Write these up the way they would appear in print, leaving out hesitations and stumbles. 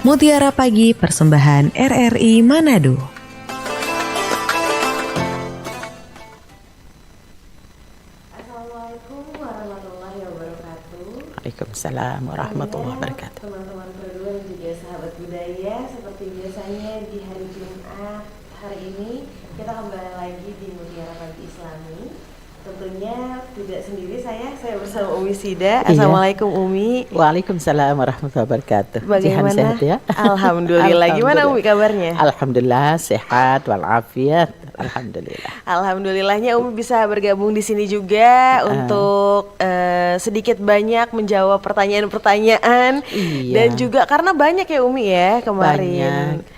Mutiara Pagi persembahan RRI Manado. Assalamualaikum warahmatullahi wabarakatuh. Waalaikumsalam warahmatullahi wabarakatuh. Teman-teman berdua dan juga sahabat budaya, seperti biasanya di hari Jumat hari ini kita kembali lagi di Mutiara Pagi Islami. Tentunya tidak sendiri saya bersama Umi Sida. Assalamualaikum Umi. Waalaikumsalam warahmatullahi wabarakatuh. Bagaimana? Sehat ya? Alhamdulillah. Gimana Umi kabarnya? Alhamdulillah sehat walafiat. Alhamdulillah. Alhamdulillahnya Umi bisa bergabung di sini juga untuk sedikit banyak menjawab pertanyaan-pertanyaan. Iya. Dan juga karena banyak ya Umi ya kemarin. Banyak.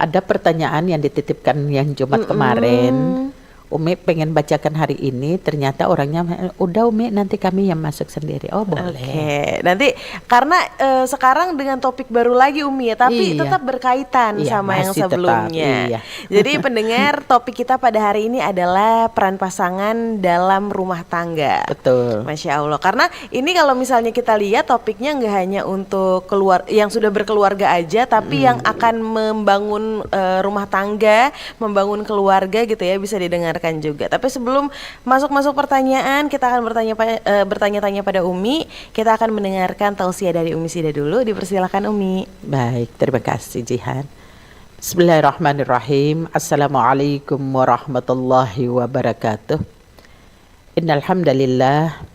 Ada pertanyaan yang dititipkan yang Jumat kemarin. Umi pengen bacakan hari ini, ternyata orangnya udah Umi nanti kami yang masuk sendiri. Oh boleh. Oke, nanti karena sekarang dengan topik baru lagi Umi ya, tapi Iya. tetap berkaitan Iya, sama yang masih tetap, sebelumnya. iya. Jadi pendengar, topik kita pada hari ini adalah peran pasangan dalam rumah tangga. Betul. Masya Allah, karena ini kalau misalnya kita lihat topiknya nggak hanya untuk yang sudah berkeluarga aja, tapi yang akan membangun rumah tangga, membangun keluarga gitu ya, bisa didengarkan juga. Tapi sebelum masuk pertanyaan, kita akan bertanya-tanya pada Umi. Kita akan mendengarkan tausiah dari Umi Sida dulu. Dipersilakan Umi. Baik, terima kasih Jihan. Bismillahirrahmanirrahim. Assalamualaikum warahmatullahi wabarakatuh. Innal hamdalillah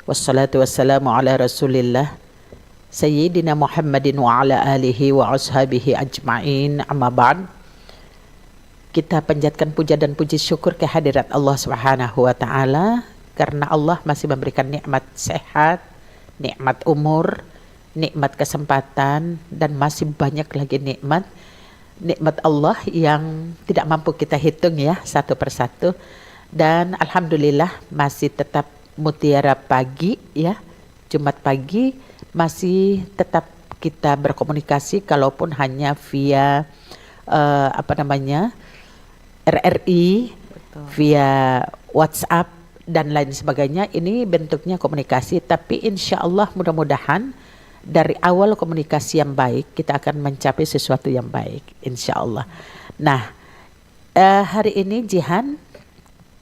wassalatu wassalamu ala Rasulillah Sayyidina Muhammadin wa ala alihi wa ashabihi ajma'in. Amma ba'd. Kita panjatkan puja dan puji syukur kehadirat Allah Subhanahu wa taala karena Allah masih memberikan nikmat sehat, nikmat umur, nikmat kesempatan, dan masih banyak lagi nikmat Allah yang tidak mampu kita hitung ya satu persatu. Dan alhamdulillah masih tetap Mutiara Pagi ya, Jumat pagi masih tetap kita berkomunikasi kalaupun hanya via RRI, betul, via WhatsApp dan lain sebagainya. Ini bentuknya komunikasi, tapi insya Allah mudah-mudahan dari awal komunikasi yang baik kita akan mencapai sesuatu yang baik, insya Allah. Nah, hari ini Jihan,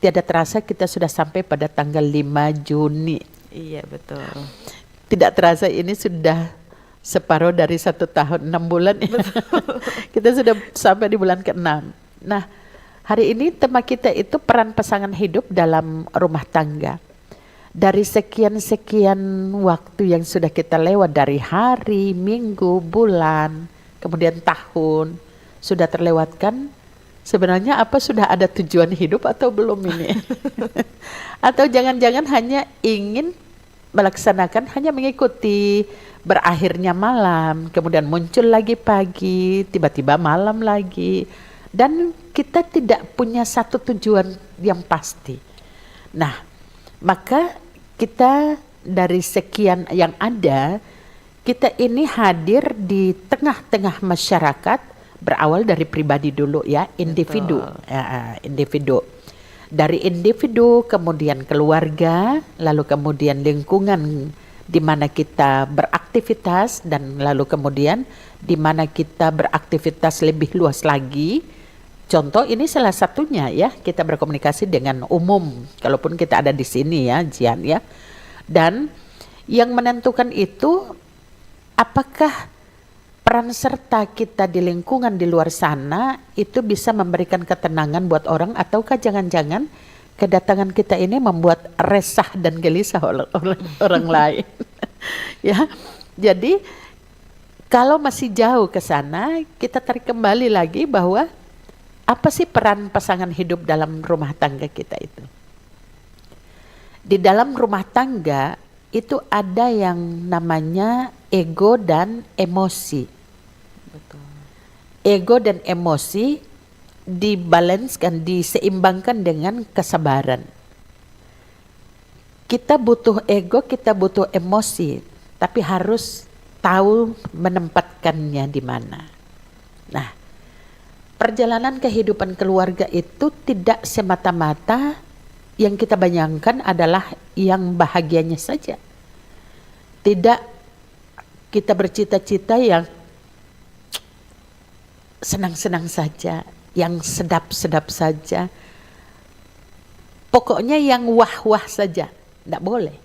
tiada terasa kita sudah sampai pada tanggal 5 Juni. Iya betul. Tidak terasa ini sudah separuh dari 1 tahun 6 bulan. Kita sudah sampai di bulan ke-6. Nah, hari ini tema kita itu peran pasangan hidup dalam rumah tangga. Dari sekian-sekian waktu yang sudah kita lewat, dari hari, minggu, bulan, kemudian tahun, sudah terlewatkan. Sebenarnya apa sudah ada tujuan hidup atau belum ini? Atau jangan-jangan hanya ingin melaksanakan, hanya mengikuti berakhirnya malam, kemudian muncul lagi pagi, tiba-tiba malam lagi. Dan kita tidak punya satu tujuan yang pasti. Nah, maka kita dari sekian yang ada, kita ini hadir di tengah-tengah masyarakat, berawal dari pribadi dulu ya, individu. Individu. Dari individu, kemudian keluarga, lalu kemudian lingkungan di mana kita beraktivitas, dan lalu kemudian di mana kita beraktivitas lebih luas lagi. Contoh ini salah satunya ya, kita berkomunikasi dengan umum, kalaupun kita ada di sini ya, Jian ya. Dan yang menentukan itu apakah peran serta kita di lingkungan di luar sana itu bisa memberikan ketenangan buat orang, ataukah jangan-jangan kedatangan kita ini membuat resah dan gelisah oleh orang lain. Ya. Jadi kalau masih jauh ke sana, kita tarik kembali lagi bahwa apa sih peran pasangan hidup dalam rumah tangga kita itu? Di dalam rumah tangga itu ada yang namanya ego dan emosi. Betul. Ego dan emosi dibalanskan, diseimbangkan dengan kesabaran. Kita butuh ego, kita butuh emosi, tapi harus tahu menempatkannya di mana. Nah, perjalanan kehidupan keluarga itu tidak semata-mata yang kita bayangkan adalah yang bahagianya saja. Tidak kita bercita-cita yang senang-senang saja, yang sedap-sedap saja. Pokoknya yang wah-wah saja, tidak boleh.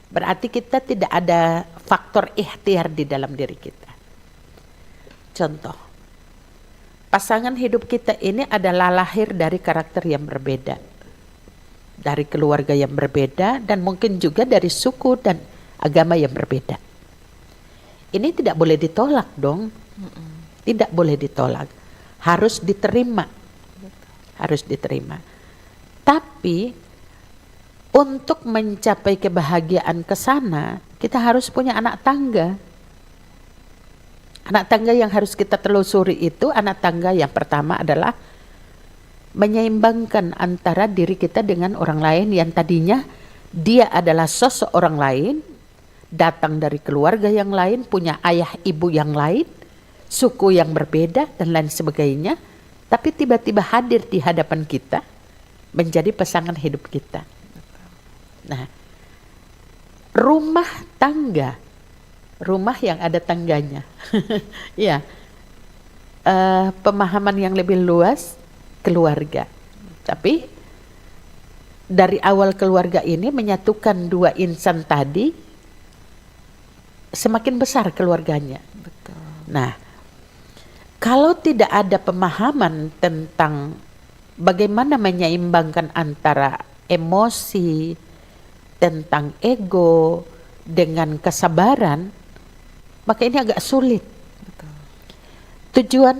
Berarti kita tidak ada faktor ikhtiar di dalam diri kita. Contoh, pasangan hidup kita ini adalah lahir dari karakter yang berbeda, dari keluarga yang berbeda, dan mungkin juga dari suku dan agama yang berbeda. Ini tidak boleh ditolak dong. Tidak boleh ditolak. Harus diterima. Harus diterima. Tapi untuk mencapai kebahagiaan ke sana, kita harus punya anak tangga. Anak tangga yang harus kita telusuri itu, anak tangga yang pertama adalah menyeimbangkan antara diri kita dengan orang lain yang tadinya dia adalah sosok orang lain, datang dari keluarga yang lain, punya ayah ibu yang lain, suku yang berbeda dan lain sebagainya, tapi tiba-tiba hadir di hadapan kita menjadi pasangan hidup kita. Nah, rumah tangga, rumah yang ada tangganya, ya, pemahaman yang lebih luas, keluarga. Tapi dari awal keluarga ini menyatukan dua insan tadi, semakin besar keluarganya. Betul. Nah, kalau tidak ada pemahaman tentang bagaimana menyeimbangkan antara emosi, tentang ego dengan kesabaran, maka ini agak sulit. Betul. Tujuan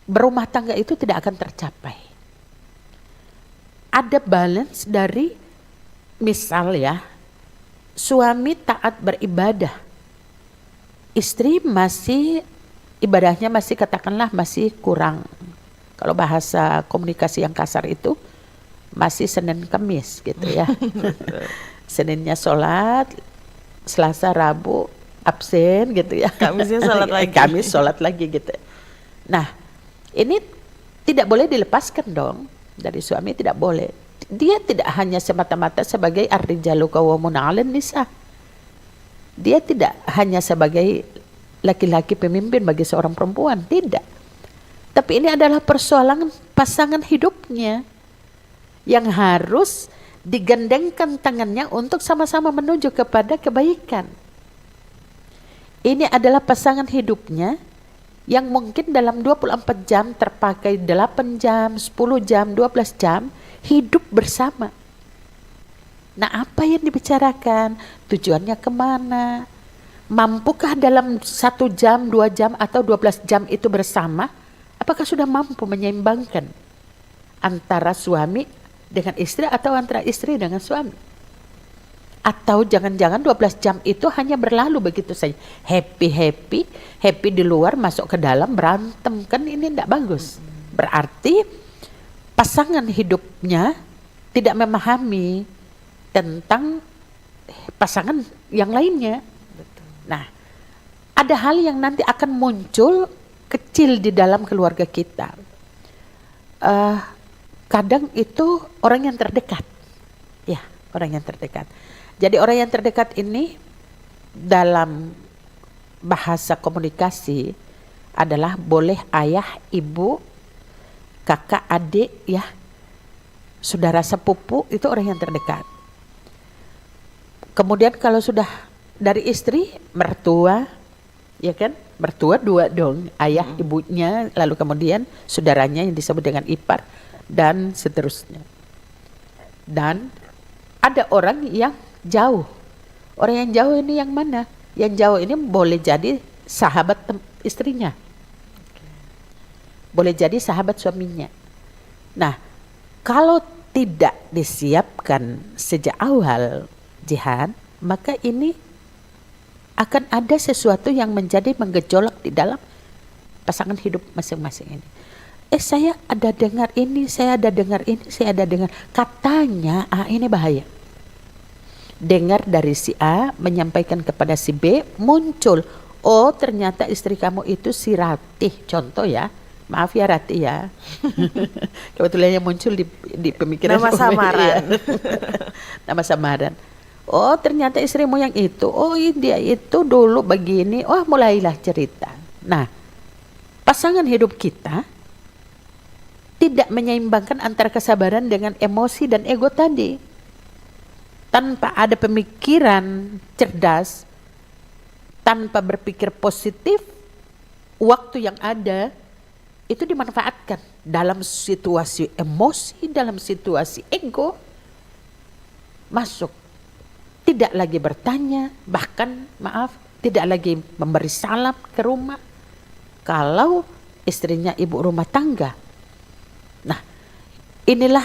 berumah tangga itu tidak akan tercapai. Ada balance dari, misal ya, suami taat beribadah, istri masih ibadahnya masih katakanlah masih kurang. Kalau bahasa komunikasi yang kasar itu masih Senin Kamis gitu ya. Seninnya sholat, Selasa Rabu absen gitu ya. Kamisnya sholat lagi. Kamis sholat lagi gitu. Nah, ini tidak boleh dilepaskan dong dari suami, tidak boleh. Dia tidak hanya semata-mata sebagai ar-rijalu qawwamun 'alan nisa. Dia tidak hanya sebagai laki-laki pemimpin bagi seorang perempuan, tidak. Tapi ini adalah persoalan pasangan hidupnya yang harus digandengkan tangannya untuk sama-sama menuju kepada kebaikan. Ini adalah pasangan hidupnya yang mungkin dalam 24 jam terpakai 8 jam, 10 jam, 12 jam hidup bersama. Nah, apa yang dibicarakan? Tujuannya kemana? Mampukah dalam 1 jam, 2 jam, atau 12 jam itu bersama? Apakah sudah mampu menyeimbangkan antara suami dengan istri atau antara istri dengan suami? Atau jangan-jangan 12 jam itu hanya berlalu begitu saja. Happy di luar, masuk ke dalam berantem, kan ini tidak bagus. Berarti pasangan hidupnya tidak memahami tentang pasangan yang lainnya. Nah, ada hal yang nanti akan muncul kecil di dalam keluarga kita. Kadang itu orang yang terdekat. Ya, orang yang terdekat. Jadi orang yang terdekat ini dalam bahasa komunikasi adalah boleh ayah, ibu, kakak, adik, ya, saudara sepupu, itu orang yang terdekat. Kemudian kalau sudah dari istri, mertua, ya kan, mertua 2 dong, ayah, ibunya, lalu kemudian saudaranya yang disebut dengan ipar, dan seterusnya. Dan ada orang yang jauh. Orang yang jauh ini yang mana? Yang jauh ini boleh jadi sahabat istrinya, boleh jadi sahabat suaminya. Nah, kalau tidak disiapkan sejak awal, Jihan, maka ini akan ada sesuatu yang menjadi menggejolak di dalam pasangan hidup masing-masing ini. Saya ada dengar ini, saya ada dengar ini, saya ada dengar. Katanya, ini bahaya. Dengar dari si A, menyampaikan kepada si B, muncul, oh ternyata istri kamu itu si Ratih, contoh ya. Maaf ya Ratih ya. Kebetulan yang muncul di pemikiran nama samaran. Ya. Nama samaran. Oh ternyata istrimu yang itu, oh dia itu dulu begini, oh mulailah cerita. Nah, pasangan hidup kita tidak menyeimbangkan antara kesabaran dengan emosi dan ego tadi. Tanpa ada pemikiran cerdas, tanpa berpikir positif, waktu yang ada itu dimanfaatkan dalam situasi emosi, dalam situasi ego, masuk. Tidak lagi bertanya, bahkan tidak lagi memberi salam ke rumah. Kalau istrinya ibu rumah tangga. Nah, inilah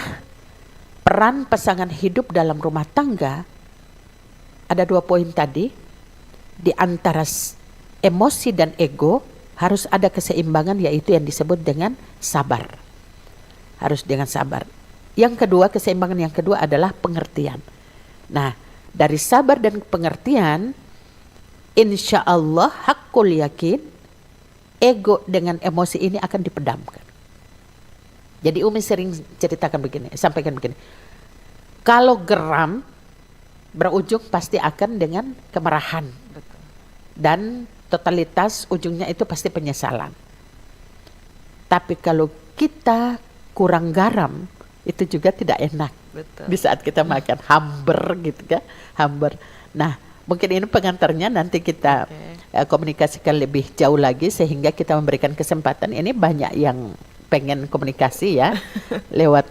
peran pasangan hidup dalam rumah tangga. Ada 2 poin tadi. Di antara emosi dan ego harus ada keseimbangan, yaitu yang disebut dengan sabar. Harus dengan sabar. Yang kedua, keseimbangan yang kedua adalah pengertian. Nah, dari sabar dan pengertian, insya Allah hakul yakin, ego dengan emosi ini akan dipedamkan. Jadi Umi sering sampaikan begini. Kalau geram, berujung pasti akan dengan kemarahan. Betul. Dan totalitas ujungnya itu pasti penyesalan. Tapi kalau kita kurang garam, itu juga tidak enak. Betul. Di saat kita makan hamber gitu kan, hamber. Nah, mungkin ini pengantarnya, nanti kita komunikasikan lebih jauh lagi sehingga kita memberikan kesempatan. Ini banyak yang pengen komunikasi ya lewat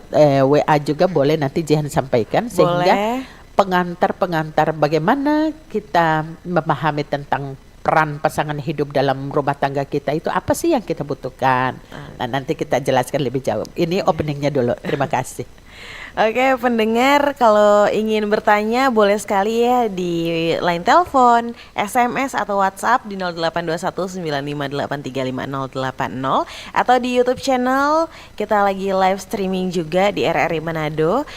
WA juga boleh, nanti Jihan sampaikan sehingga pengantar bagaimana kita memahami tentang peran pasangan hidup dalam rumah tangga kita itu apa sih yang kita butuhkan. Nah, nanti kita jelaskan lebih jauh. Ini openingnya dulu. Terima kasih. Oke, pendengar kalau ingin bertanya boleh sekali ya di line telepon, SMS atau WhatsApp di 082195835080 atau di YouTube channel kita lagi live streaming juga di RRI Manado.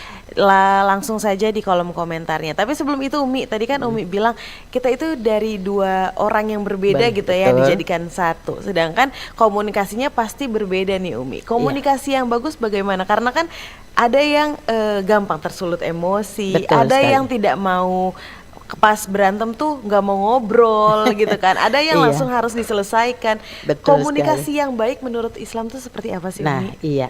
Langsung saja di kolom komentarnya. Tapi sebelum itu Umi, tadi kan Umi bilang kita itu dari 2 orang yang berbeda gitu ya, dijadikan satu. Sedangkan komunikasinya pasti berbeda nih Umi. Komunikasi yang bagus bagaimana? Karena kan ada yang gampang tersulut emosi, Betul ada sekali. yang tidak mau pas berantem tuh nggak mau ngobrol gitu kan. Ada yang langsung harus diselesaikan. Betul Komunikasi yang baik menurut Islam tuh seperti apa sih Nah, Umi? iya.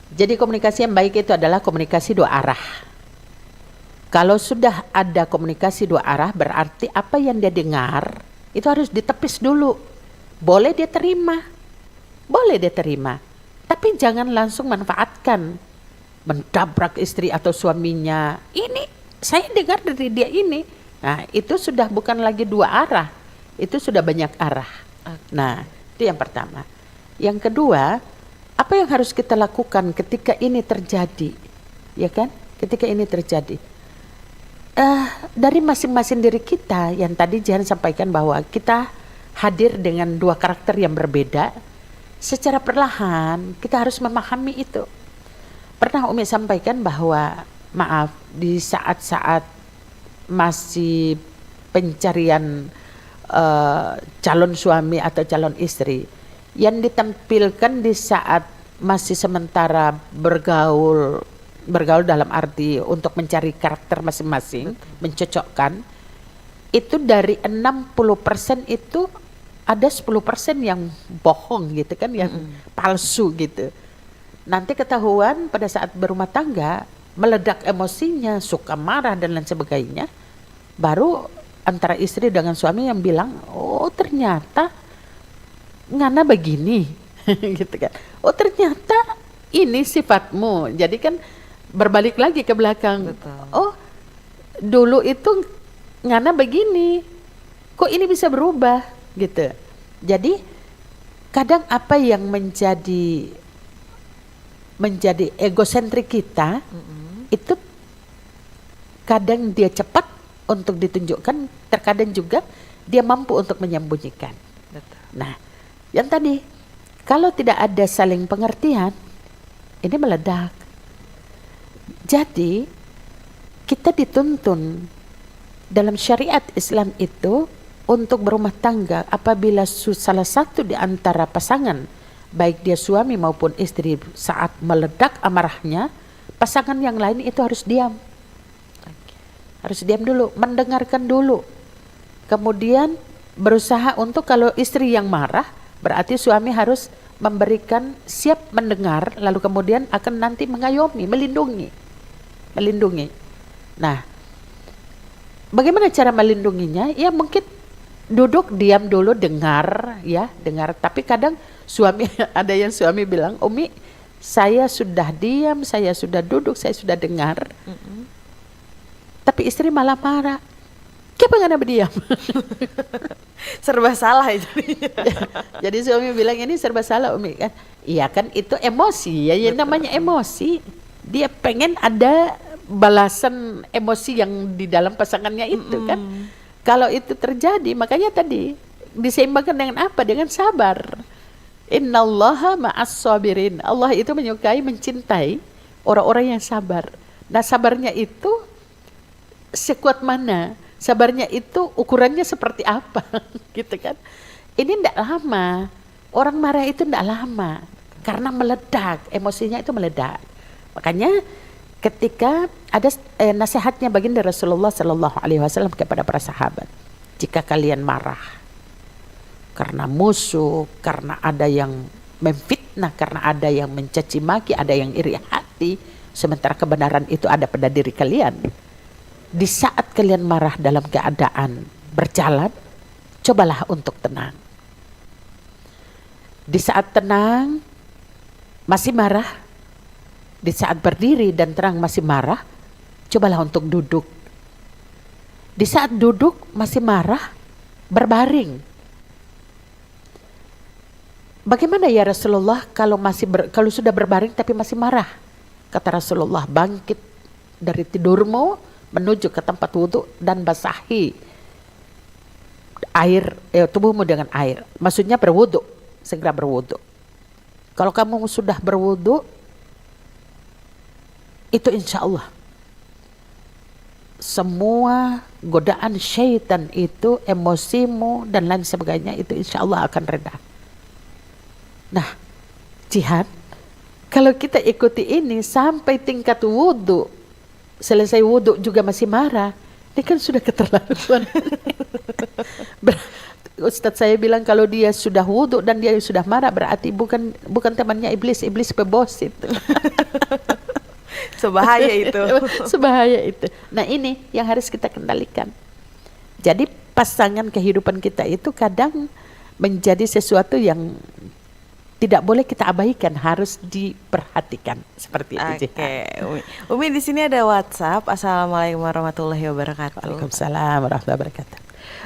Jadi komunikasi yang baik itu adalah komunikasi 2 arah. Kalau sudah ada komunikasi 2 arah, berarti apa yang dia dengar itu harus ditepis dulu. Boleh dia terima, tapi jangan langsung manfaatkan, mendabrak istri atau suaminya. Ini saya dengar dari dia ini. Nah, itu sudah bukan lagi 2 arah, itu sudah banyak arah. Nah, itu yang pertama. Yang kedua, apa yang harus kita lakukan ketika ini terjadi, ya kan? Ketika ini terjadi, dari masing-masing diri kita, yang tadi Jihan sampaikan bahwa kita hadir dengan 2 karakter yang berbeda. Secara perlahan kita harus memahami itu. Pernah Umi sampaikan bahwa di saat-saat masih pencarian calon suami atau calon istri, yang ditampilkan di saat masih sementara bergaul dalam arti untuk mencari karakter masing-masing, mencocokkan, itu dari 60% itu ada 10% yang bohong gitu kan, yang palsu gitu. Nanti ketahuan pada saat berumah tangga, meledak emosinya, suka marah dan lain sebagainya, baru antara istri dengan suami yang bilang, oh ternyata ngana begini gitu kan. Oh ternyata ini sifatmu. Jadi kan berbalik lagi ke belakang. Betul. Oh dulu itu ngana begini, kok ini bisa berubah gitu. Jadi kadang apa yang menjadi egosentrik kita itu kadang dia cepat untuk ditunjukkan, terkadang juga dia mampu untuk menyembunyikan. Betul. Nah, yang tadi, kalau tidak ada saling pengertian, ini meledak. Jadi, kita dituntun dalam syariat Islam itu untuk berumah tangga apabila salah satu di antara pasangan, baik dia suami maupun istri, saat meledak amarahnya, pasangan yang lain itu harus diam. Harus diam dulu, mendengarkan dulu. Kemudian berusaha untuk kalau istri yang marah, Berarti suami harus memberikan, siap mendengar, lalu kemudian akan nanti mengayomi, melindungi. Nah, bagaimana cara melindunginya? Ya mungkin duduk, diam dulu, dengar. Tapi kadang suami ada yang suami bilang, Umi, saya sudah diam, saya sudah duduk, saya sudah dengar. Tapi istri malah marah. Kenapa nggak berdiam? Serba salah itu. Jadi suami bilang, ini serba salah Umi kan. Iya kan, itu emosi ya namanya emosi. Dia pengen ada balasan emosi yang di dalam pasangannya itu kan. Kalau itu terjadi, makanya tadi diseimbangkan dengan apa? Dengan sabar. Innallaha ma'as sabirin. Allah itu menyukai, mencintai orang-orang yang sabar. Nah, sabarnya itu sekuat mana? Sabarnya itu ukurannya seperti apa? Gitu kan. Ini tidak lama. Orang marah itu tidak lama karena meledak, emosinya itu meledak. Makanya ketika ada nasihatnya baginda Rasulullah Sallallahu Alaihi Wasallam kepada para sahabat, jika kalian marah karena musuh, karena ada yang memfitnah, karena ada yang mencaci maki, ada yang iri hati, sementara kebenaran itu ada pada diri kalian. Di saat kalian marah dalam keadaan berjalan, cobalah untuk tenang. Di saat tenang masih marah, di saat berdiri dan terang masih marah, cobalah untuk duduk. Di saat duduk masih marah, berbaring. Bagaimana ya Rasulullah kalau kalau sudah berbaring tapi masih marah? Kata Rasulullah, bangkit dari tidurmu, menuju ke tempat wudhu dan basahi tubuhmu dengan air. Maksudnya berwudhu, segera berwudhu. Kalau kamu sudah berwudhu, itu insya Allah semua godaan syaitan itu, emosimu dan lain sebagainya itu insya Allah akan reda. Nah, jihad, kalau kita ikuti ini sampai tingkat wudhu, selesai wudhu juga masih marah, ini kan sudah keterlaluan. Ustadz saya bilang kalau dia sudah wudhu dan dia sudah marah, berarti bukan temannya iblis pebos itu. Sebahaya itu. Sebahaya itu. Nah, ini yang harus kita kendalikan. Jadi pasangan kehidupan kita itu kadang menjadi sesuatu yang tidak boleh kita abaikan, harus diperhatikan seperti itu. Oke, Umi di sini ada WhatsApp. Assalamualaikum warahmatullahi wabarakatuh. Waalaikumsalam warahmatullahi wabarakatuh.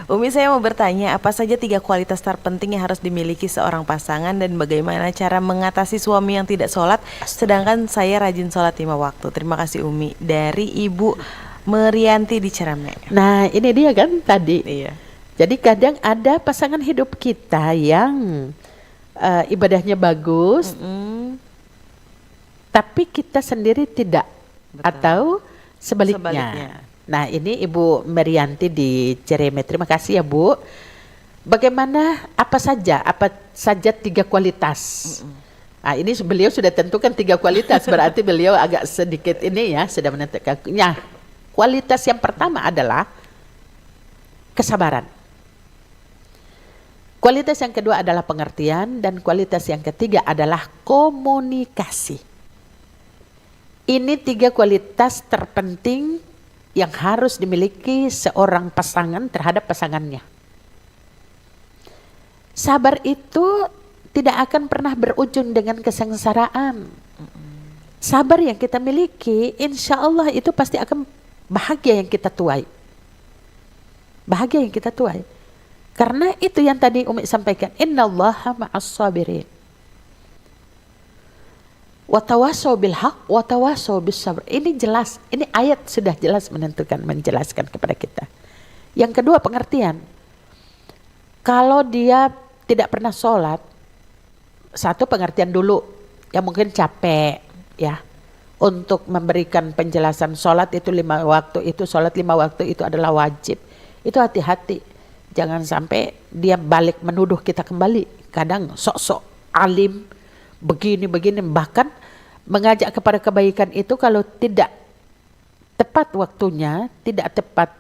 Umi, saya mau bertanya, apa saja 3 kualitas terpenting yang harus dimiliki seorang pasangan dan bagaimana cara mengatasi suami yang tidak sholat, sedangkan saya rajin sholat 5 waktu. Terima kasih Umi. Dari Ibu Merianti di Ciremai. Nah, ini dia kan tadi. Iya. Jadi kadang ada pasangan hidup kita yang ibadahnya bagus, tapi kita sendiri tidak. Betul. Atau sebaliknya. Nah, ini Ibu Merianti di Ciremai. Terima kasih ya Bu. Bagaimana apa saja 3 kualitas? Nah, ini beliau sudah tentukan 3 kualitas, berarti beliau agak sedikit ini ya sudah menentukan. Nah, kualitas yang pertama adalah kesabaran. Kualitas yang kedua adalah pengertian, dan kualitas yang ketiga adalah komunikasi. Ini 3 kualitas terpenting yang harus dimiliki seorang pasangan terhadap pasangannya. Sabar itu tidak akan pernah berujung dengan kesengsaraan. Sabar yang kita miliki, insya Allah itu pasti akan bahagia yang kita tuai. Bahagia yang kita tuai. Karena itu yang tadi Umi sampaikan, innallaha ma'as sabirin. Watawasau bil haq, watawasau bis sabr. Ini jelas, ini ayat sudah jelas menjelaskan kepada kita. Yang kedua, pengertian. Kalau dia tidak pernah sholat, satu pengertian dulu, ya mungkin capek ya, untuk memberikan penjelasan sholat itu 5 waktu, itu sholat 5 waktu itu adalah wajib. Itu hati-hati. Jangan sampai dia balik menuduh kita kembali. Kadang sok-sok alim, begini-begini, bahkan mengajak kepada kebaikan itu kalau tidak tepat waktunya, tidak tepat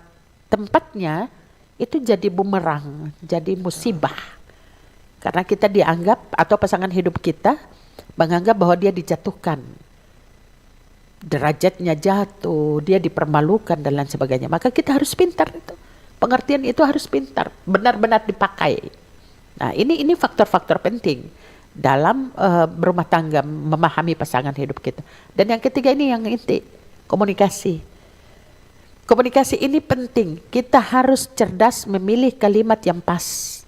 tempatnya, itu jadi bumerang, jadi musibah. Karena kita dianggap atau pasangan hidup kita menganggap bahwa dia dijatuhkan, derajatnya jatuh, dia dipermalukan dan lain sebagainya. Maka kita harus pintar itu. Pengertian itu harus pintar, benar-benar dipakai. Nah, ini faktor-faktor penting dalam berumah tangga, memahami pasangan hidup kita. Dan yang ketiga ini yang inti, komunikasi. Komunikasi ini penting. Kita harus cerdas memilih kalimat yang pas.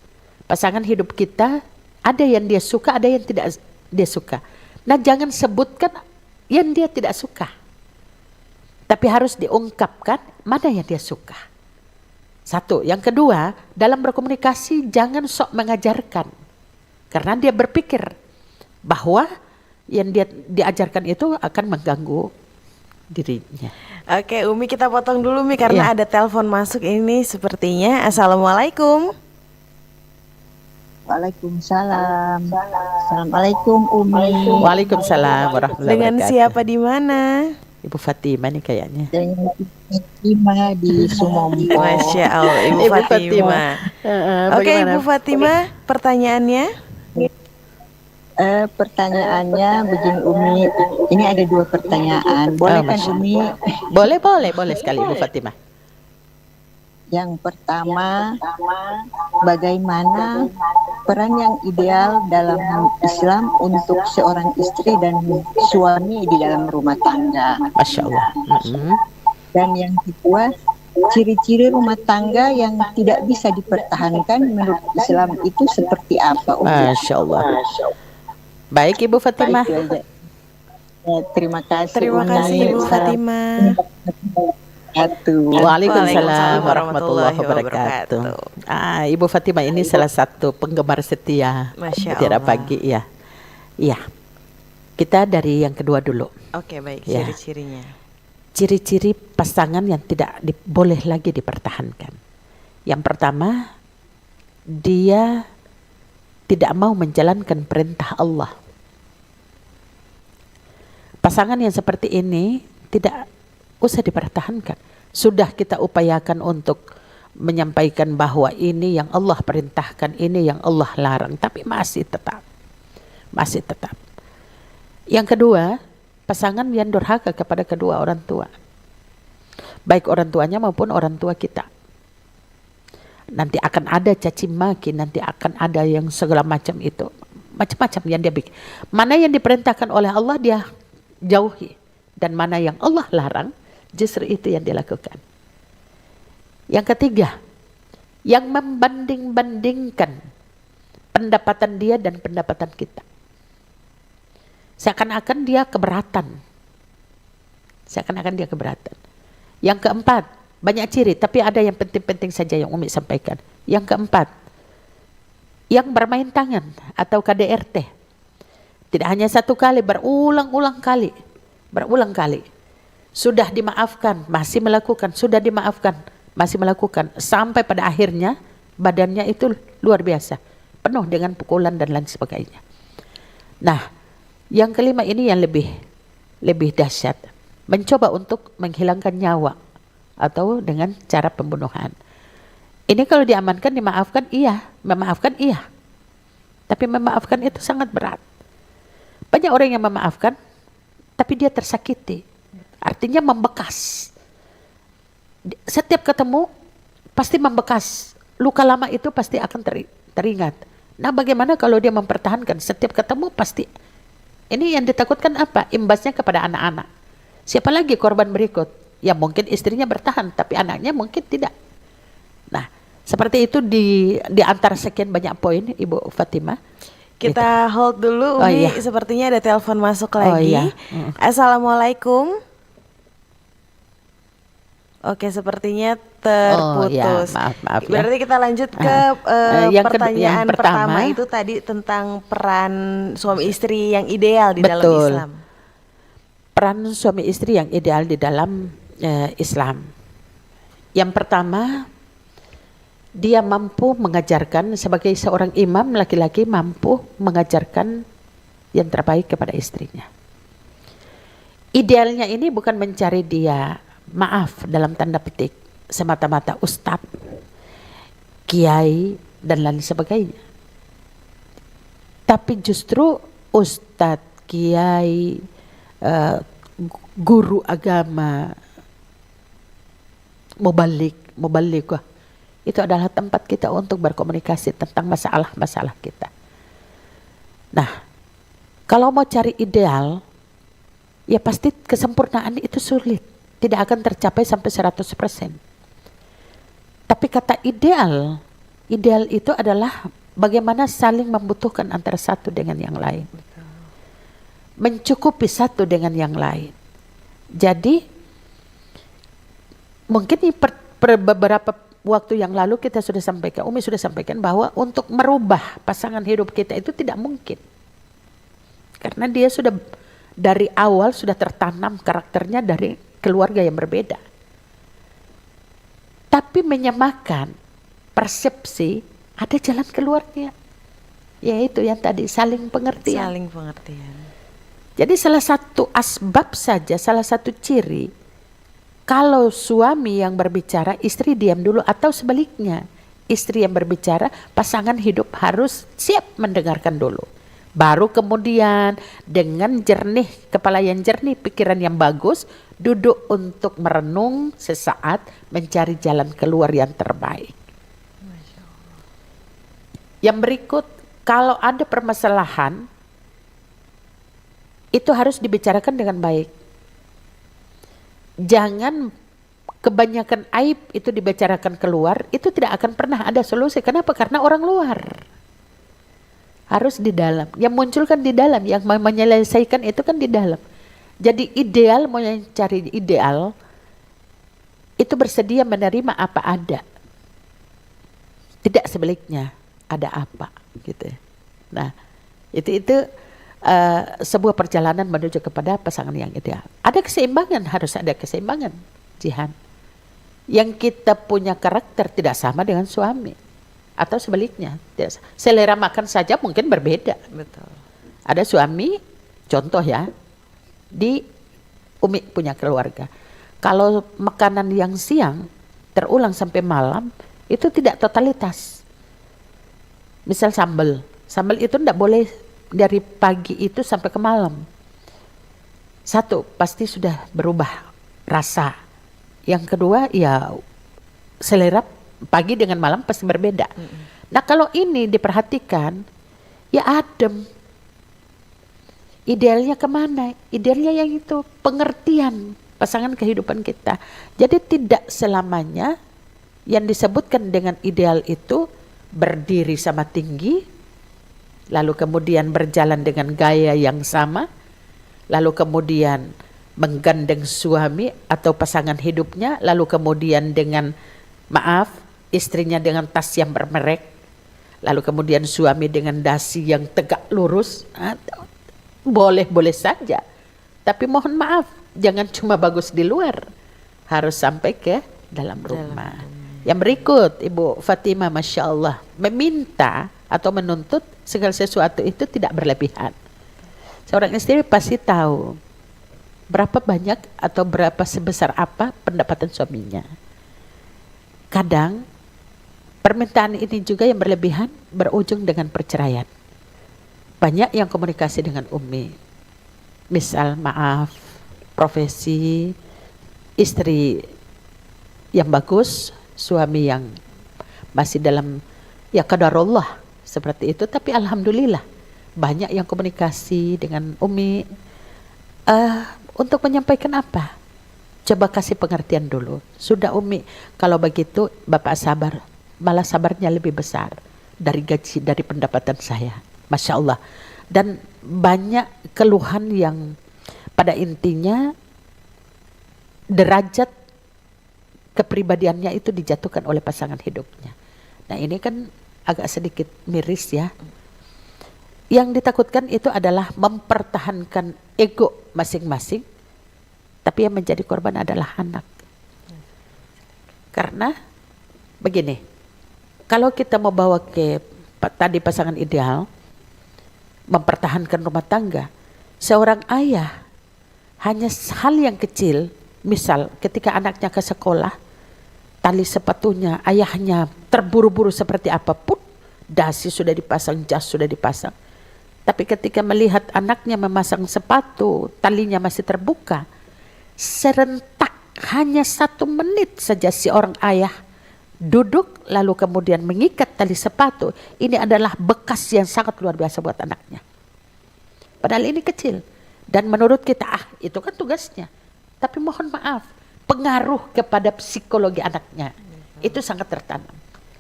Pasangan hidup kita ada yang dia suka, ada yang tidak dia suka. Nah, jangan sebutkan yang dia tidak suka. Tapi harus diungkapkan mana yang dia suka. Satu. Yang kedua, dalam berkomunikasi jangan sok mengajarkan. Karena dia berpikir bahwa yang dia diajarkan itu akan mengganggu dirinya. Oke, Umi, kita potong dulu Mi karena ada telepon masuk ini sepertinya. Assalamualaikum. Waalaikumsalam. Assalamualaikum Umi. Waalaikumsalam warahmatullahi Dengan wabarakatuh. siapa di mana? Ibu Fatimah nih kayaknya. Dengan Fatimah di Sumompo. Masya Allah, Ibu Ibu Fatimah. Oke, bagaimana? Ibu Fatimah, pertanyaannya? Pertanyaannya begini Umi, ini ada 2 pertanyaan. Boleh kan Masya Umi? Boleh sekali Ibu Fatimah. Yang pertama, bagaimana peran yang ideal dalam Islam untuk seorang istri dan suami di dalam rumah tangga? Masya Allah. Dan yang kedua, ciri-ciri rumah tangga yang tidak bisa dipertahankan menurut Islam itu seperti apa Umi? Masya Allah. Baik Ibu Fatimah. Itu aja. Terima kasih. Terima Umi. kasih Ibu Fatimah. Waalaikumsalam warahmatullahi wabarakatuh. Ibu Fatimah ini salah satu penggemar setia Masya Mutiara Allah. Pagi ya. Iya. Kita dari yang kedua dulu. Oke, baik, Ya. ciri-cirinya. Ciri-ciri pasangan yang tidak boleh lagi dipertahankan. Yang pertama, dia tidak mau menjalankan perintah Allah. Pasangan yang seperti ini tidak usah dipertahankan. Sudah kita upayakan untuk menyampaikan bahwa ini yang Allah perintahkan, ini yang Allah larang, tapi masih tetap. Yang kedua, pasangan yang durhaka kepada kedua orang tua. Baik orang tuanya maupun orang tua kita. Nanti akan ada caci maki, nanti akan ada yang segala macam itu. Macam-macam yang dia bikin. Mana yang diperintahkan oleh Allah dia jauhi. Dan mana yang Allah larang, justru itu yang dilakukan. Yang ketiga, yang membanding-bandingkan pendapatan dia dan pendapatan kita. Seakan-akan dia keberatan. Yang keempat, banyak ciri, tapi ada yang penting-penting saja yang Umi sampaikan. Yang keempat, yang bermain tangan atau KDRT. Tidak hanya satu kali, berulang-ulang kali. Sudah dimaafkan, masih melakukan. Sudah dimaafkan, masih melakukan. Sampai pada akhirnya badannya itu luar biasa. Penuh dengan pukulan dan lain sebagainya. Nah, yang kelima ini yang lebih dahsyat. Mencoba untuk menghilangkan nyawa atau dengan cara pembunuhan. Ini kalau diamankan, dimaafkan, iya. Memaafkan, iya. Tapi memaafkan itu sangat berat. Banyak orang yang memaafkan, tapi dia tersakiti. Artinya membekas. Setiap ketemu, pasti membekas. Luka lama itu pasti akan teringat. Nah, bagaimana kalau dia mempertahankan? Setiap ketemu pasti. Ini yang ditakutkan apa? Imbasnya kepada anak-anak. Siapa lagi korban berikut? Ya mungkin istrinya bertahan, tapi anaknya mungkin tidak. Nah, seperti itu di antara sekian banyak poin, Ibu Fatimah. Kita hold dulu, Umi. Iya. Sepertinya ada telepon masuk lagi. Iya. Assalamualaikum. Oke, sepertinya terputus. Maaf ya. Berarti kita lanjut ke yang pertanyaan pertama pertama itu tadi tentang peran suami istri yang ideal di dalam Betul. Islam. Peran suami istri yang ideal di dalam Islam. Yang pertama, dia mampu mengajarkan sebagai seorang imam laki-laki, mampu mengajarkan yang terbaik kepada istrinya. Idealnya ini bukan mencari dia, maaf dalam tanda petik, semata-mata ustadz, kiai dan lain sebagainya. Tapi justru ustadz, kiai, guru agama, mubalik, itu adalah tempat kita untuk berkomunikasi tentang masalah-masalah kita. Nah, kalau mau cari ideal, ya pasti kesempurnaan itu sulit. Tidak akan tercapai sampai 100%. Tapi kata ideal itu adalah bagaimana saling membutuhkan antara satu dengan yang lain. Mencukupi satu dengan yang lain. Jadi, mungkin beberapa waktu yang lalu kita sudah sampaikan, Umi sudah sampaikan bahwa untuk merubah pasangan hidup kita itu tidak mungkin. Karena dia sudah dari awal sudah tertanam karakternya dari keluarga yang berbeda. Tapi menyamakan persepsi, ada jalan keluarnya. Yaitu yang tadi saling pengertian. Saling pengertian. Jadi salah satu asbab saja, salah satu ciri, kalau suami yang berbicara, istri diam dulu, atau sebaliknya, istri yang berbicara, pasangan hidup harus siap mendengarkan dulu. Baru kemudian dengan jernih, kepala yang jernih, pikiran yang bagus, duduk untuk merenung sesaat, mencari jalan keluar yang terbaik. Yang berikut, kalau ada permasalahan, itu harus dibicarakan dengan baik. Jangan kebanyakan aib itu dibicarakan keluar, itu tidak akan pernah ada solusi. Kenapa? Karena orang luar. Harus di dalam. Yang muncul kan di dalam, yang menyelesaikan itu kan di dalam. Jadi ideal, mau cari ideal, itu bersedia menerima apa ada. Tidak sebaliknya, ada apa gitu. Nah, itu sebuah perjalanan menuju kepada pasangan yang ideal. Ada keseimbangan, harus ada keseimbangan, Jihan. Yang kita punya karakter tidak sama dengan suami. Atau sebaliknya, selera makan saja mungkin berbeda. Betul. Ada suami, contoh ya, di Umi punya keluarga. Kalau makanan yang siang terulang sampai malam, itu tidak totalitas. Misal sambal itu tidak boleh dari pagi itu sampai ke malam. Satu, pasti sudah berubah rasa. Yang kedua, ya selera pagi dengan malam pasti berbeda. Nah kalau ini diperhatikan, ya adem. Idealnya kemana? Idealnya yang itu, pengertian pasangan kehidupan kita. Jadi tidak selamanya yang disebutkan dengan ideal itu berdiri sama tinggi, lalu kemudian berjalan dengan gaya yang sama, lalu kemudian menggandeng suami atau pasangan hidupnya, lalu kemudian dengan istrinya dengan tas yang bermerek, lalu kemudian suami dengan dasi yang tegak lurus. Boleh-boleh saja, tapi mohon maaf, jangan cuma bagus di luar, harus sampai ke dalam rumah. Yang berikut, Ibu Fatimah, Masya Allah, meminta atau menuntut segala sesuatu itu tidak berlebihan. Seorang istri pasti tahu berapa banyak atau berapa sebesar apa pendapatan suaminya. Kadang permintaan ini juga yang berlebihan berujung dengan perceraian. Banyak yang komunikasi dengan Umi. Misal maaf, profesi, istri yang bagus, suami yang masih dalam ya qadarullah seperti itu. Tapi alhamdulillah banyak yang komunikasi dengan Umi untuk menyampaikan apa? Coba kasih pengertian dulu. Sudah Umi, kalau begitu Bapak sabar. Malah sabarnya lebih besar dari gaji, dari pendapatan saya. Masya Allah. Dan banyak keluhan yang pada intinya derajat kepribadiannya itu dijatuhkan oleh pasangan hidupnya. Nah ini kan agak sedikit miris ya. Yang ditakutkan itu adalah mempertahankan ego masing-masing, tapi yang menjadi korban adalah anak. Karena begini, kalau kita mau bawa ke tadi pasangan ideal, mempertahankan rumah tangga, seorang ayah hanya hal yang kecil, misal ketika anaknya ke sekolah, tali sepatunya ayahnya terburu-buru seperti apapun, dasi sudah dipasang, jas sudah dipasang, Tapi ketika melihat anaknya memasang sepatu, talinya masih terbuka, serentak hanya 1 menit saja si orang ayah duduk lalu kemudian mengikat tali sepatu. Ini adalah bekas yang sangat luar biasa buat anaknya. Padahal ini kecil. Dan menurut kita, itu kan tugasnya. Tapi mohon maaf, pengaruh kepada psikologi anaknya itu sangat tertanam.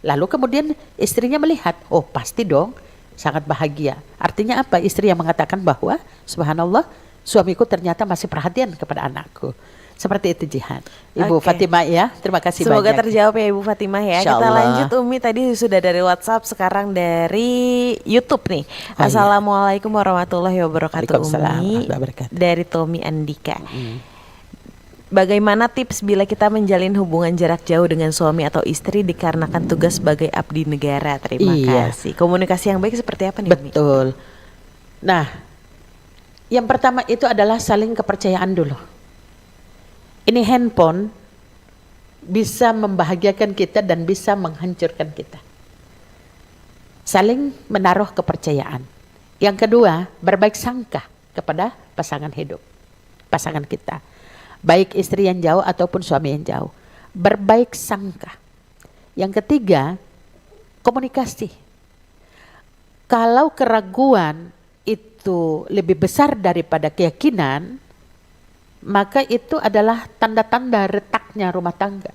Lalu kemudian istrinya melihat, oh pasti dong, sangat bahagia. Artinya apa? Istri yang mengatakan bahwa subhanallah, suamiku ternyata masih perhatian kepada anakku. Seperti itu Jihan. Ibu Fatimah ya, terima kasih Semoga banyak. terjawab ya Ibu Fatimah ya. Insya Kita Allah. lanjut Umi, tadi sudah dari WhatsApp, sekarang dari YouTube nih. iya. Assalamualaikum warahmatullahi wabarakatuh Waalaikumsalam Umi. warahmatullahi wabarakatuh. Dari Tommy Andika. Bagaimana tips bila kita menjalin hubungan jarak jauh dengan suami atau istri dikarenakan tugas sebagai abdi negara? Terima Iya. kasih. Komunikasi yang baik seperti apa nih Umi? Betul. Nah, yang pertama itu adalah saling kepercayaan dulu. Ini handphone bisa membahagiakan kita dan bisa menghancurkan kita. Saling menaruh kepercayaan. Yang kedua, berbaik sangka kepada pasangan hidup, pasangan kita. Baik istri yang jauh ataupun suami yang jauh. Berbaik sangka. Yang ketiga, komunikasi. Kalau keraguan itu lebih besar daripada keyakinan, maka itu adalah tanda-tanda retaknya rumah tangga.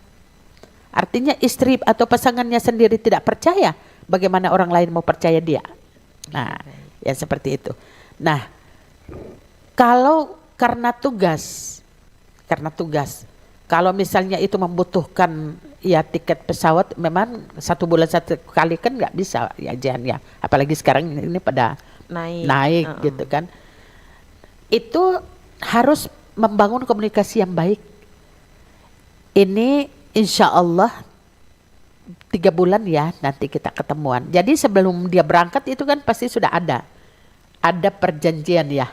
Artinya istri atau pasangannya sendiri tidak percaya, bagaimana orang lain mau percaya dia. Nah, ya seperti itu. Nah, kalau karena tugas, kalau misalnya itu membutuhkan ya tiket pesawat, memang 1 bulan 1 kali kan nggak bisa ya Jan ya. Apalagi sekarang ini pada naik gitu kan. Itu harus membangun komunikasi yang baik. Ini insya Allah 3 bulan ya nanti kita ketemuan. Jadi sebelum dia berangkat itu kan pasti sudah ada perjanjian ya.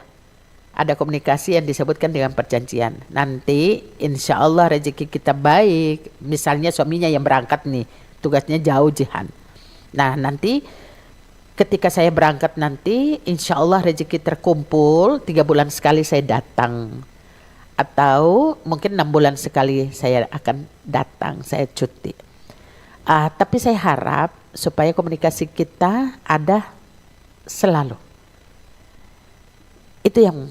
Ada komunikasi yang disebutkan dengan perjanjian. Nanti insya Allah rezeki kita baik. Misalnya suaminya yang berangkat nih, tugasnya jauh Jihan. Nah nanti ketika saya berangkat nanti insya Allah rezeki terkumpul, 3 bulan sekali saya datang. Atau mungkin 6 bulan sekali saya akan datang, saya cuti. Tapi saya harap supaya komunikasi kita ada selalu. Itu yang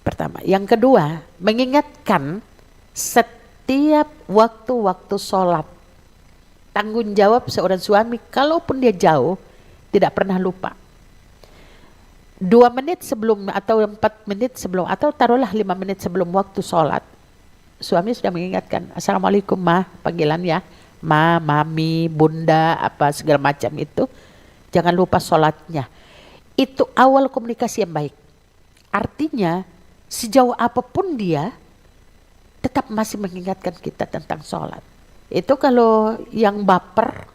pertama. Yang kedua, mengingatkan setiap waktu-waktu sholat. Tanggung jawab seorang suami, kalaupun dia jauh, tidak pernah lupa. 2 menit sebelum atau 4 menit sebelum atau taruhlah 5 menit sebelum waktu sholat, suami sudah mengingatkan, Assalamualaikum Ma, panggilan ya, Ma, Mami, Bunda, apa segala macam itu, jangan lupa sholatnya. Itu awal komunikasi yang baik. Artinya sejauh apapun dia tetap masih mengingatkan kita tentang sholat. Itu kalau yang baper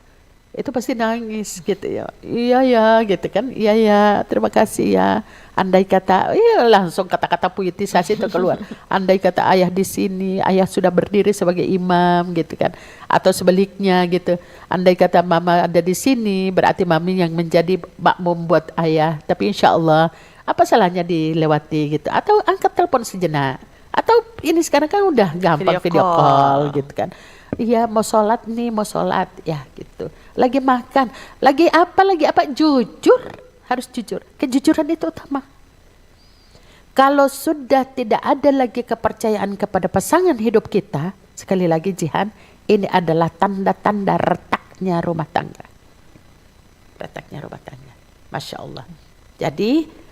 itu pasti nangis gitu ya. Iya ya gitu kan. Iya ya, terima kasih ya. Andai kata, langsung kata-kata puitisasi itu keluar. Andai kata ayah di sini, ayah sudah berdiri sebagai imam gitu kan. Atau sebaliknya gitu. Andai kata mama ada di sini, berarti mami yang menjadi makmum buat ayah. Tapi insya Allah, apa salahnya dilewati gitu. Atau angkat telepon sejenak. Atau ini sekarang kan udah gampang video call gitu kan. Iya mau sholat nih, mau sholat ya gitu. Lagi makan, lagi apa, jujur, harus jujur. Kejujuran itu utama. Kalau sudah tidak ada lagi kepercayaan kepada pasangan hidup kita, sekali lagi Jihan, ini adalah tanda-tanda retaknya rumah tangga. Retaknya rumah tangga, Masya Allah. Jadi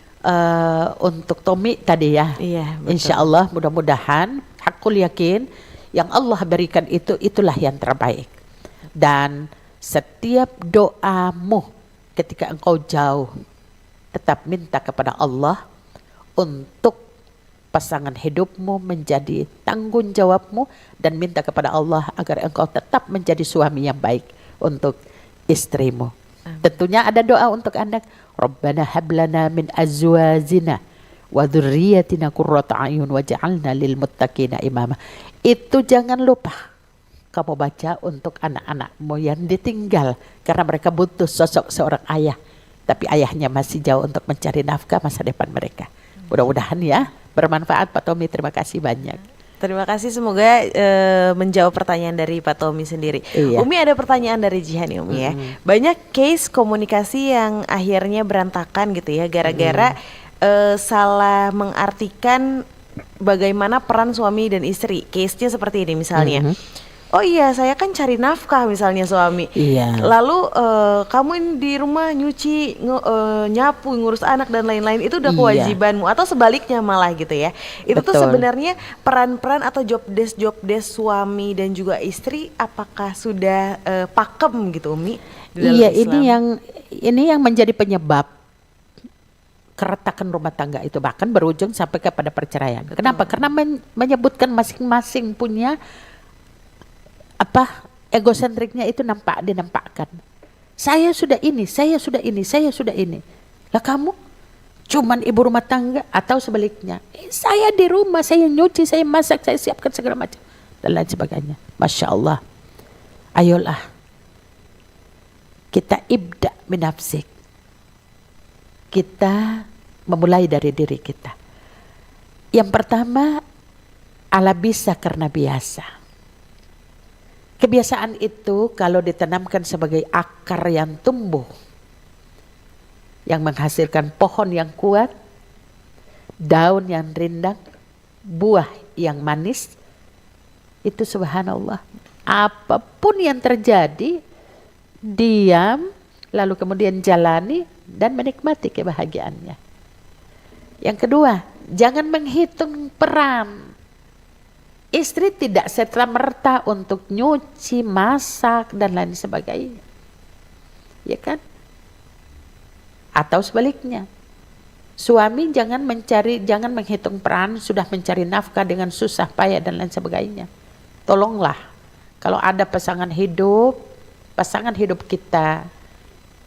untuk Tommy tadi ya, Iya, betul. insya Allah mudah-mudahan, hakul yakin, yang Allah berikan itulah yang terbaik. Dan setiap doamu ketika engkau jauh, tetap minta kepada Allah untuk pasangan hidupmu menjadi tanggung jawabmu, dan minta kepada Allah agar engkau tetap menjadi suami yang baik untuk istrimu. Tentunya ada doa untuk anak. Rabbana hablana min azwajina wa dzurriyyatina qurrata a'yun waj'alna lil muttaqina imama. Itu jangan lupa kamu baca untuk anak-anakmu yang ditinggal karena mereka butuh sosok seorang ayah tapi ayahnya masih jauh untuk mencari nafkah masa depan mereka. Mudah-mudahan ya bermanfaat Pak Tommy, terima kasih banyak. Terima kasih, semoga menjawab pertanyaan dari Pak Tommy sendiri. Iya. Umi, ada pertanyaan dari Jihan nih Umi ya. Banyak case komunikasi yang akhirnya berantakan gitu ya, gara-gara salah mengartikan bagaimana peran suami dan istri. Case-nya seperti ini misalnya. Oh iya, saya kan cari nafkah misalnya suami. Iya. Lalu kamu ini di rumah nyuci, nyapu, ngurus anak dan lain-lain, itu udah Iya. kewajibanmu, atau sebaliknya malah gitu ya. Itu tuh Betul. sebenarnya peran-peran atau job desk suami dan juga istri apakah sudah pakem gitu Umi? Di dalam Iya, Islam? ini yang menjadi penyebab keretakan rumah tangga itu, bahkan berujung sampai kepada perceraian. Kenapa? Karena menyebutkan masing-masing punya egosentriknya itu dinampakkan. Saya sudah ini, saya sudah ini, saya sudah ini. Lah kamu cuman ibu rumah tangga, atau sebaliknya. Saya di rumah, saya nyuci, saya masak, saya siapkan segala macam dan lain sebagainya. Masya Allah. Ayolah kita ibda minafsik. Kita memulai dari diri kita. Yang pertama, ala bisa karena biasa. Kebiasaan itu kalau ditanamkan sebagai akar yang tumbuh, yang menghasilkan pohon yang kuat, daun yang rindang, buah yang manis, itu subhanallah. Apapun yang terjadi, diam, lalu kemudian jalani dan menikmati kebahagiaannya. Yang kedua, jangan menghitung peran. Istri tidak serta-merta untuk nyuci, masak, dan lain sebagainya. Ya kan? Atau sebaliknya. Suami jangan menghitung peran, sudah mencari nafkah dengan susah payah dan lain sebagainya. Tolonglah, kalau ada pasangan hidup kita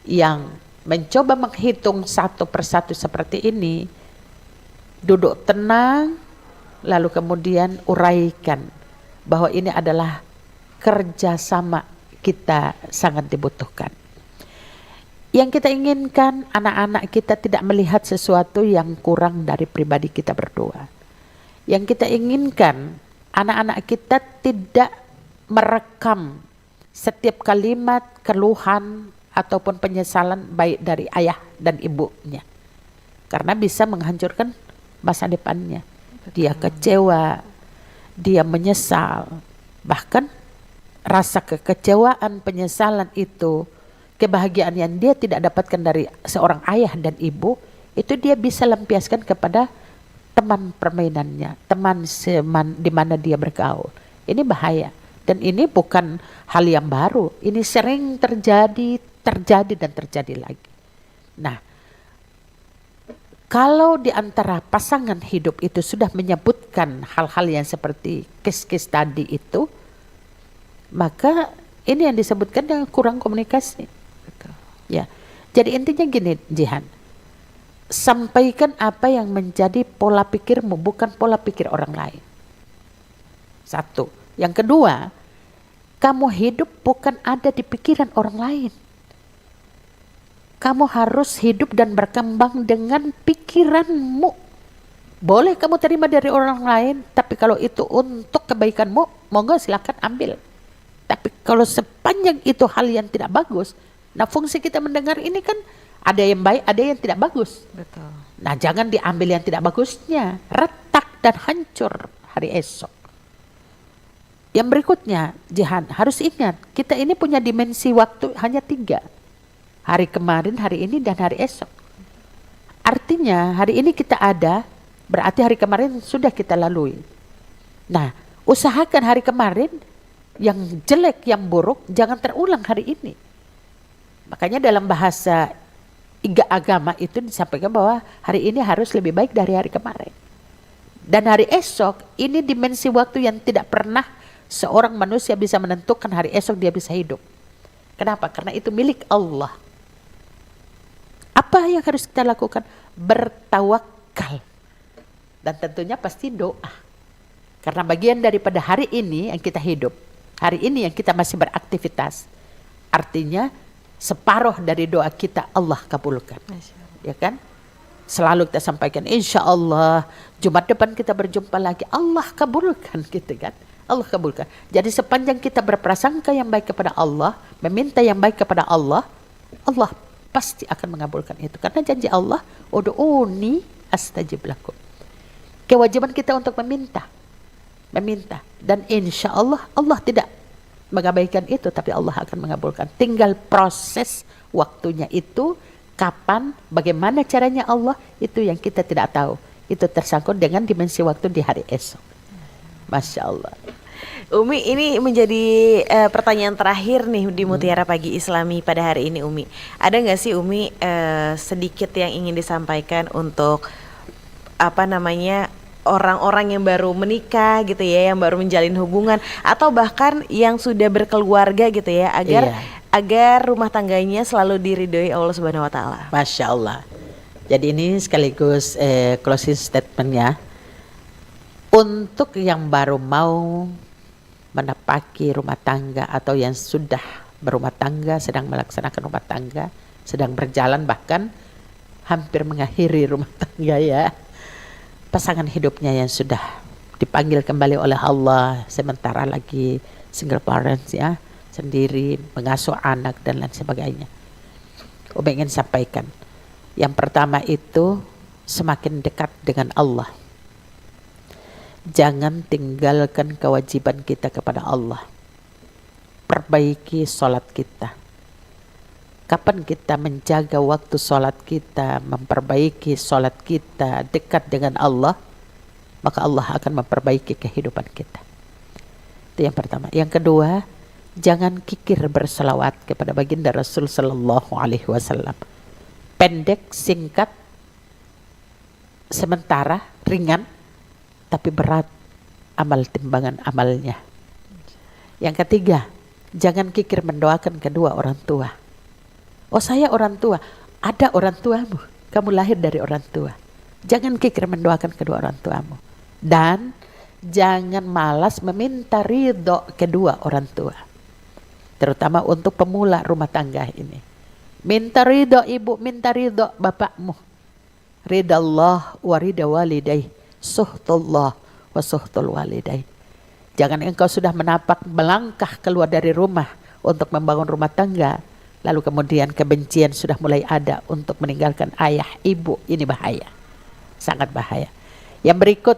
yang mencoba menghitung satu persatu seperti ini, duduk tenang, lalu kemudian uraikan bahwa ini adalah kerjasama kita sangat dibutuhkan. Yang kita inginkan anak-anak kita tidak melihat sesuatu yang kurang dari pribadi kita berdua. Yang kita inginkan anak-anak kita tidak merekam setiap kalimat keluhan ataupun penyesalan baik dari ayah dan ibunya, karena bisa menghancurkan masa depannya. Dia kecewa, dia menyesal, bahkan rasa kekecewaan, penyesalan itu, kebahagiaan yang dia tidak dapatkan dari seorang ayah dan ibu, itu dia bisa lampiaskan kepada teman permainannya, teman di mana dia bergaul. Ini bahaya, dan ini bukan hal yang baru, ini sering terjadi dan terjadi lagi. Nah, kalau di antara pasangan hidup itu sudah menyebutkan hal-hal yang seperti kes-kes tadi itu, maka ini yang disebutkan dengan kurang komunikasi. Betul. Ya, jadi intinya gini, Jihan, sampaikan apa yang menjadi pola pikirmu, bukan pola pikir orang lain. Satu. Yang kedua, kamu hidup bukan ada di pikiran orang lain. Kamu harus hidup dan berkembang dengan pikiranmu. Boleh kamu terima dari orang lain, tapi kalau itu untuk kebaikanmu, monggo silakan ambil. Tapi kalau sepanjang itu hal yang tidak bagus, nah fungsi kita mendengar ini kan ada yang baik, ada yang tidak bagus. Betul. Nah jangan diambil yang tidak bagusnya, retak dan hancur hari esok. Yang berikutnya, Jihan, harus ingat, kita ini punya dimensi waktu hanya 3. Hari kemarin, hari ini, dan hari esok. Artinya hari ini kita ada, berarti hari kemarin sudah kita lalui. Nah, usahakan hari kemarin yang jelek, yang buruk, jangan terulang hari ini. Makanya dalam bahasa agama itu disampaikan bahwa hari ini harus lebih baik dari hari kemarin. Dan hari esok, ini dimensi waktu yang tidak pernah seorang manusia bisa menentukan hari esok dia bisa hidup. Kenapa? Karena itu milik Allah. Apa yang harus kita lakukan? Bertawakal. Dan tentunya pasti doa. Karena bagian daripada hari ini yang kita hidup, hari ini yang kita masih beraktivitas, artinya separuh dari doa kita Allah kabulkan. Ya kan? Selalu kita sampaikan, insya Allah Jumat depan kita berjumpa lagi, Allah kabulkan gitu kan. Allah kabulkan. Jadi sepanjang kita berprasangka yang baik kepada Allah, meminta yang baik kepada Allah, Allah pasti akan mengabulkan itu. Karena janji Allah, ud'uni astajib lakum. Kewajiban kita untuk meminta. Dan insya Allah, Allah tidak mengabaikan itu, tapi Allah akan mengabulkan. Tinggal proses waktunya itu, kapan, bagaimana caranya Allah, itu yang kita tidak tahu. Itu tersangkut dengan dimensi waktu di hari esok. Masya Allah. Umi, ini menjadi pertanyaan terakhir nih di Mutiara Pagi Islami pada hari ini, Umi. Ada nggak sih Umi sedikit yang ingin disampaikan untuk orang-orang yang baru menikah gitu ya, yang baru menjalin hubungan, atau bahkan yang sudah berkeluarga gitu ya, agar rumah tangganya selalu diridhoi Allah Subhanahu Wa Taala. Masya Allah. Jadi ini sekaligus closing statementnya untuk yang baru mau menapaki rumah tangga atau yang sudah berumah tangga, sedang melaksanakan rumah tangga, sedang berjalan bahkan hampir mengakhiri rumah tangga ya. Pasangan hidupnya yang sudah dipanggil kembali oleh Allah, sementara lagi single parents ya, sendiri mengasuh anak dan lain sebagainya. Umi ingin sampaikan, yang pertama itu semakin dekat dengan Allah. Jangan tinggalkan kewajiban kita kepada Allah. Perbaiki sholat kita. Kapan kita menjaga waktu sholat kita, memperbaiki sholat kita dekat dengan Allah, maka Allah akan memperbaiki kehidupan kita. Itu yang pertama. Yang kedua, jangan kikir berselawat kepada baginda Rasul Sallallahu Alaihi Wasallam. Pendek, singkat, sementara, ringan, tapi berat amal timbangan amalnya. Yang ketiga, jangan kikir mendoakan kedua orang tua. Oh, saya orang tua. Ada orang tuamu, kamu lahir dari orang tua. Jangan kikir mendoakan kedua orang tuamu. Dan jangan malas meminta ridho kedua orang tua, terutama untuk pemula rumah tangga ini. Minta ridho ibu, minta ridho bapakmu. Ridha Allah wa ridha walidayh, suhtullah wa suhtul walidayh. Jangan engkau sudah melangkah keluar dari rumah untuk membangun rumah tangga, lalu kemudian kebencian sudah mulai ada untuk meninggalkan ayah, ibu. Ini bahaya, sangat bahaya. Yang berikut,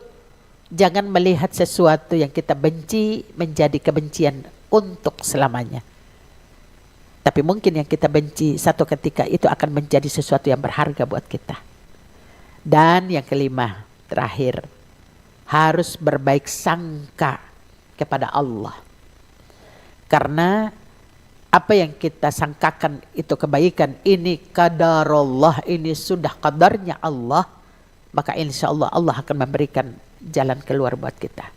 jangan melihat sesuatu yang kita benci menjadi kebencian untuk selamanya. Tapi mungkin yang kita benci satu ketika itu akan menjadi sesuatu yang berharga buat kita. Dan yang kelima, terakhir, harus berbaik sangka kepada Allah. Karena apa yang kita sangkakan itu kebaikan, ini qadarullah, ini sudah qadarnya Allah, maka insya Allah Allah akan memberikan jalan keluar buat kita.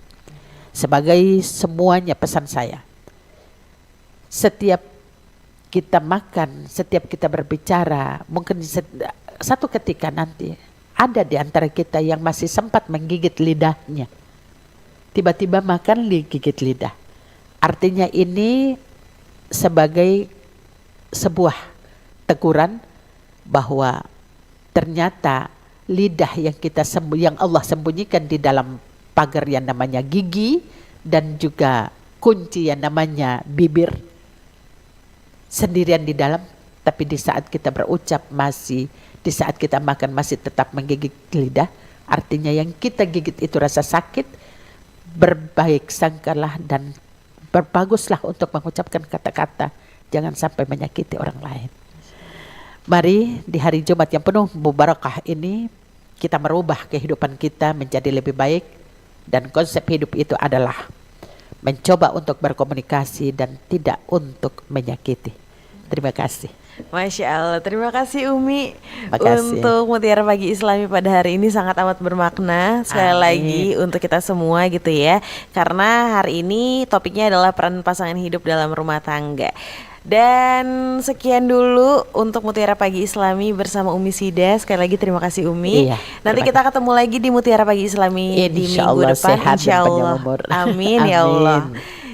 Sebagai semuanya pesan saya, setiap kita makan, setiap kita berbicara, mungkin satu ketika nanti ada di antara kita yang masih sempat menggigit lidahnya. Tiba-tiba makan gigit lidah. Artinya ini sebagai sebuah teguran bahwa ternyata lidah yang yang Allah sembunyikan di dalam pagar yang namanya gigi dan juga kunci yang namanya bibir sendirian di dalam, tapi di saat kita berucap di saat kita makan masih tetap menggigit lidah. Artinya yang kita gigit itu rasa sakit. Berbaik sangkalah dan berbaguslah untuk mengucapkan kata-kata, jangan sampai menyakiti orang lain. Mari di hari Jumat yang penuh mubarakah ini kita merubah kehidupan kita menjadi lebih baik, dan konsep hidup itu adalah mencoba untuk berkomunikasi dan tidak untuk menyakiti. Terima kasih. Masya Allah, terima kasih Umi. Makasih. Untuk Mutiara Pagi Islami pada hari ini sangat amat bermakna. Sekali lagi untuk kita semua gitu ya. Karena hari ini topiknya adalah peran pasangan hidup dalam rumah tangga. Dan sekian dulu untuk Mutiara Pagi Islami bersama Umi Sida. Sekali lagi terima kasih Umi. Iya, nanti kita ketemu lagi di Mutiara Pagi Islami di minggu depan, sehat insya dan panjang Allah. umur. Amin ya Allah.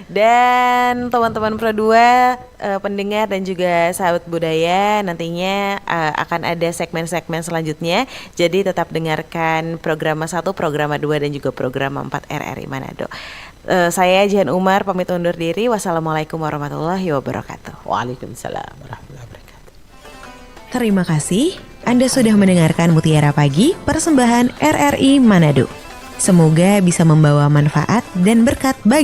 Dan teman-teman Pro 2, pendengar dan juga sahabat budaya, nantinya akan ada segmen-segmen selanjutnya. Jadi tetap dengarkan program 1, program 2 dan juga program 4 RRI Manado. Saya Jihan Umar pamit undur diri. Wassalamualaikum warahmatullahi wabarakatuh. Waalaikumsalam warahmatullahi wabarakatuh. Terima kasih Anda sudah mendengarkan Mutiara Pagi persembahan RRI Manado. Semoga bisa membawa manfaat dan berkat bagi